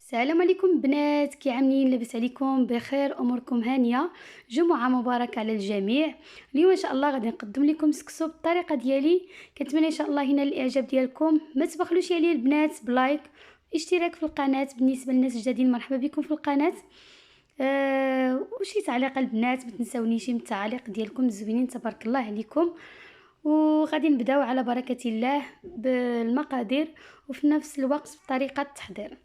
السلام عليكم بنات، كي عاملين؟ لاباس عليكم؟ بخير؟ اموركم هانيه؟ جمعه مباركه على الجميع. اليوم ان شاء الله غادي نقدم لكم سكسو بالطريقه ديالي. كنتمنى ان شاء الله ينال الاعجاب ديالكم. ما تبخلوش عليا البنات بلايك، اشتراك في القناه. بالنسبه للناس الجديدين مرحبا بكم في القناه. وشي تعليق البنات، ما تنساونيش من التعاليق ديالكم الزوينين، تبارك الله عليكم. وغادي نبداو على بركه الله بالمقادير وفي نفس الوقت بطريقه التحضير.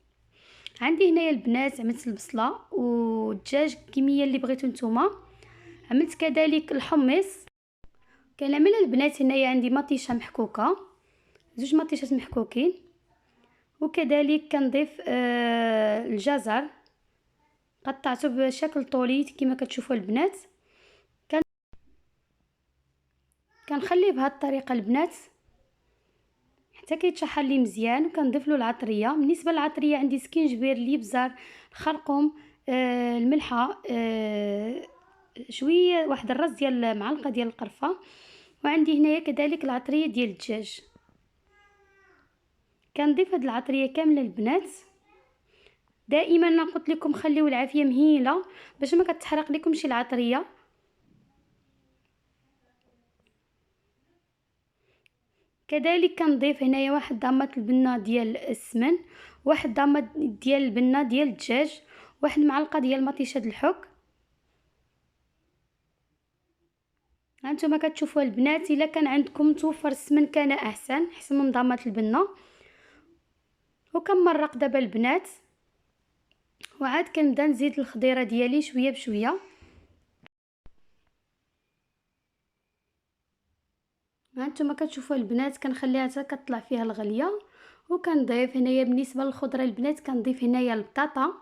عندي هنايا البنات عملت البصله والدجاج الكميه اللي بغيتو نتوما. عملت كذلك الحمص. كنعمل البنات هنايا عندي مطيشه محكوكه، زوج مطيشات محكوكين. وكذلك كنضيف الجزر، قطعته بشكل طولي كما كتشوفوا البنات. كنخليه بهذه الطريقه البنات حتى كيتشحر لي مزيان. وكنضيف له العطريه. بالنسبه للعطريه عندي سكينجبير، الابزار، الخرقوم، الملحه، شويه واحد الراس ديال معلقه ديال القرفه. وعندي هنايا كذلك العطريه ديال الدجاج. كنضيف هاد العطريه كامله البنات. دائما انا قلت لكم خليو العافيه مهيله باش ما كتحرق لكمش العطريه. كذلك كنضيف هنايا واحد ضامه البنه ديال السمن، واحد ضامه ديال البنه ديال الدجاج، واحد معلقه ديال مطيشه الحك. هانتوما كتشوفوا البنات، الا كان عندكم متوفر السمن كان احسن، احسن من ضامه البنه. وكنمرق دابا البنات، وعاد كنبدا نزيد الخضيره ديالي شويه بشويه. هانتوما كتشوفوا البنات كنخليها حتى كطلع فيها الغليه. وكنضيف هنايا بالنسبه للخضره البنات كنضيف هنايا البطاطا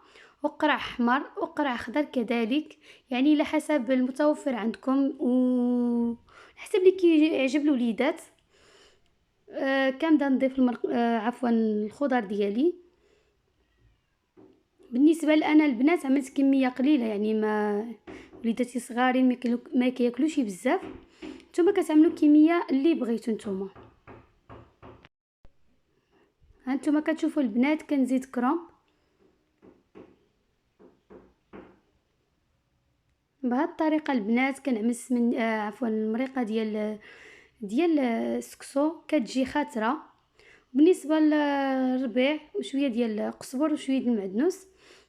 وقرع احمر وقرع خضر كذلك، يعني على حسب المتوفر عندكم و حسب اللي كيعجب الوليدات. كنبدا نضيف عفوا الخضر ديالي. بالنسبه لأنا البنات عملت كميه قليله، يعني ما وليداتي صغارين ما كياكلوش بزاف. نتوما كتعملوا كميه اللي بغيتو نتوما. هانتوما كتشوفوا البنات كنزيد كرومب بهذه الطريقه البنات. كنعمس من عفوا المريقه ديال السكسو كتجي خاتره. بالنسبه للربيع وشويه ديال القزبر وشويه ديال المعدنوس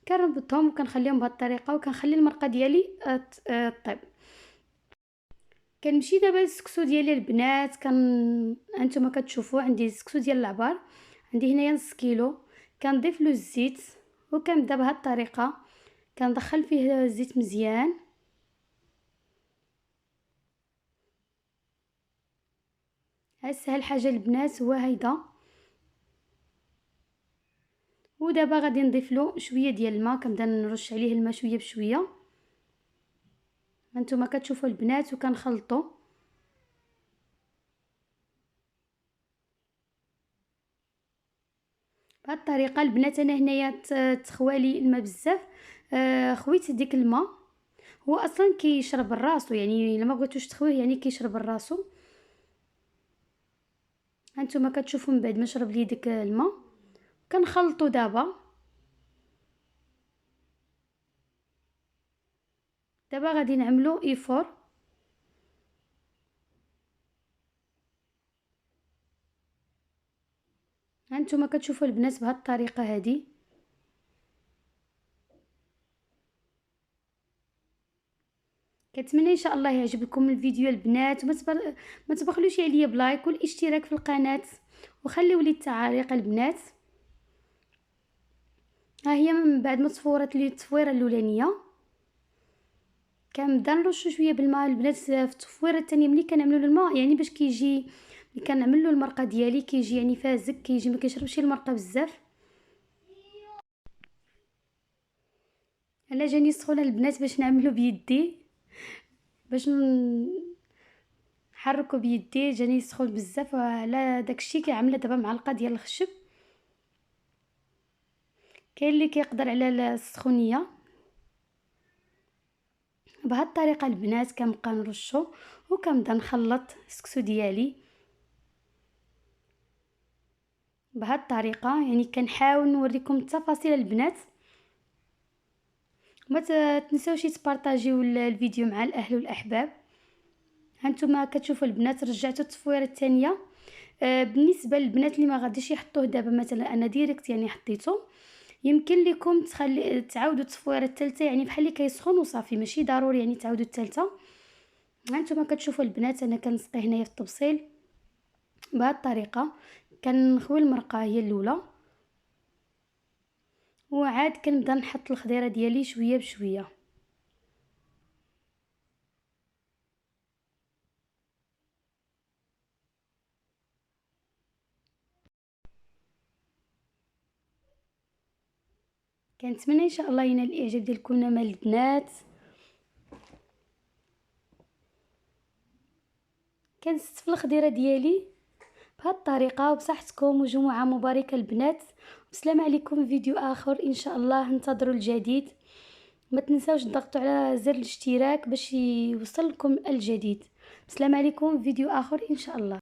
كنربطهم وكنخليهم بهذه الطريقه، وكنخلي المرقه ديالي طيب. كنمشي دابا للسكسو ديالي البنات. انتما كتشوفوا عندي السكسو ديال العبار، عندي هنايا نص كيلو. كنضيف له الزيت وكنبدا بهذه الطريقه كندخل فيه الزيت مزيان. اسهل حاجه البنات هو هيدا. ودابا غادي نضيف له شويه ديال الماء، كنبدا نرش عليه الماء شويه بشويه. هانتوما كتشوفوا البنات وكنخلطوا بهذه الطريقه البنات. انا هنايا تخوالي الماء بزاف. خويت ديك الماء، هو اصلا كيشرب الراسو، يعني الا ما بغيتوش تخويه يعني كيشرب الراسو. هانتوما كتشوفوا من بعد ما شرب لي ديك الماء كنخلطوا دابا غادي نعملو ايفور. هانتوما كتشوفوا البنات بهذه الطريقه هذه. كنتمنى ان شاء الله يعجبكم الفيديو البنات. ما تبخلوش عليا بلايك والاشتراك في القناه، وخليوا لي التعاليق البنات. ها هي من بعد ما تصفورت لي التصفيره الاولانيه كنبدا نرش شويه بالماء البنات. في التصفيره الثانيه ملي كنعملوا الماء يعني باش كيجي ملي كنعمل له المرقه ديالي كيجي يعني فازك، كيجي ما كيشربش المرقه بزاف. انا جاني سخونه البنات باش نعملو بيدي، باش نحركو بيدي جاني سخون بزاف. على داكشي كنعمل دابا معلقه ديال الخشب. كاين اللي كيقدر على السخونيه. بهذه الطريقه البنات كنبقى نرشو وكنبدا نخلط السكسو ديالي. بهذه الطريقه. يعني كنحاول نوريكم التفاصيل البنات. ما تنساوش تبارطاجيو الفيديو مع الاهل والاحباب. هانتوما كتشوفوا البنات رجعتوا التصفيره الثانيه. بالنسبه للبنات اللي ما غاديش يحطوه دابا، مثلا انا ديريكت يعني حطيته، يمكن لكم تعاودوا التصفيره الثالثه، يعني بحال اللي كيسخن وصافي، ماشي ضروري يعني تعاودوا الثالثه. هانتوما كتشوفوا البنات انا كنسقي هنايا في الطبسيل بهذه الطريقه. كنخوي المرقه هي الاولى، وعاد كنبدا نحط الخضيره ديالي شويه بشويه. كنتمنى ان شاء الله ينال الاعجاب ديالكم مال البنات. كنستف الخضيره ديالي بهذه الطريقه. وبصحتكم وجمعه مباركه البنات. والسلام عليكم. فيديو اخر ان شاء الله، انتظروا الجديد. ما تنساوش تضغطوا على زر الاشتراك باش يوصلكم الجديد. السلام عليكم. فيديو اخر ان شاء الله.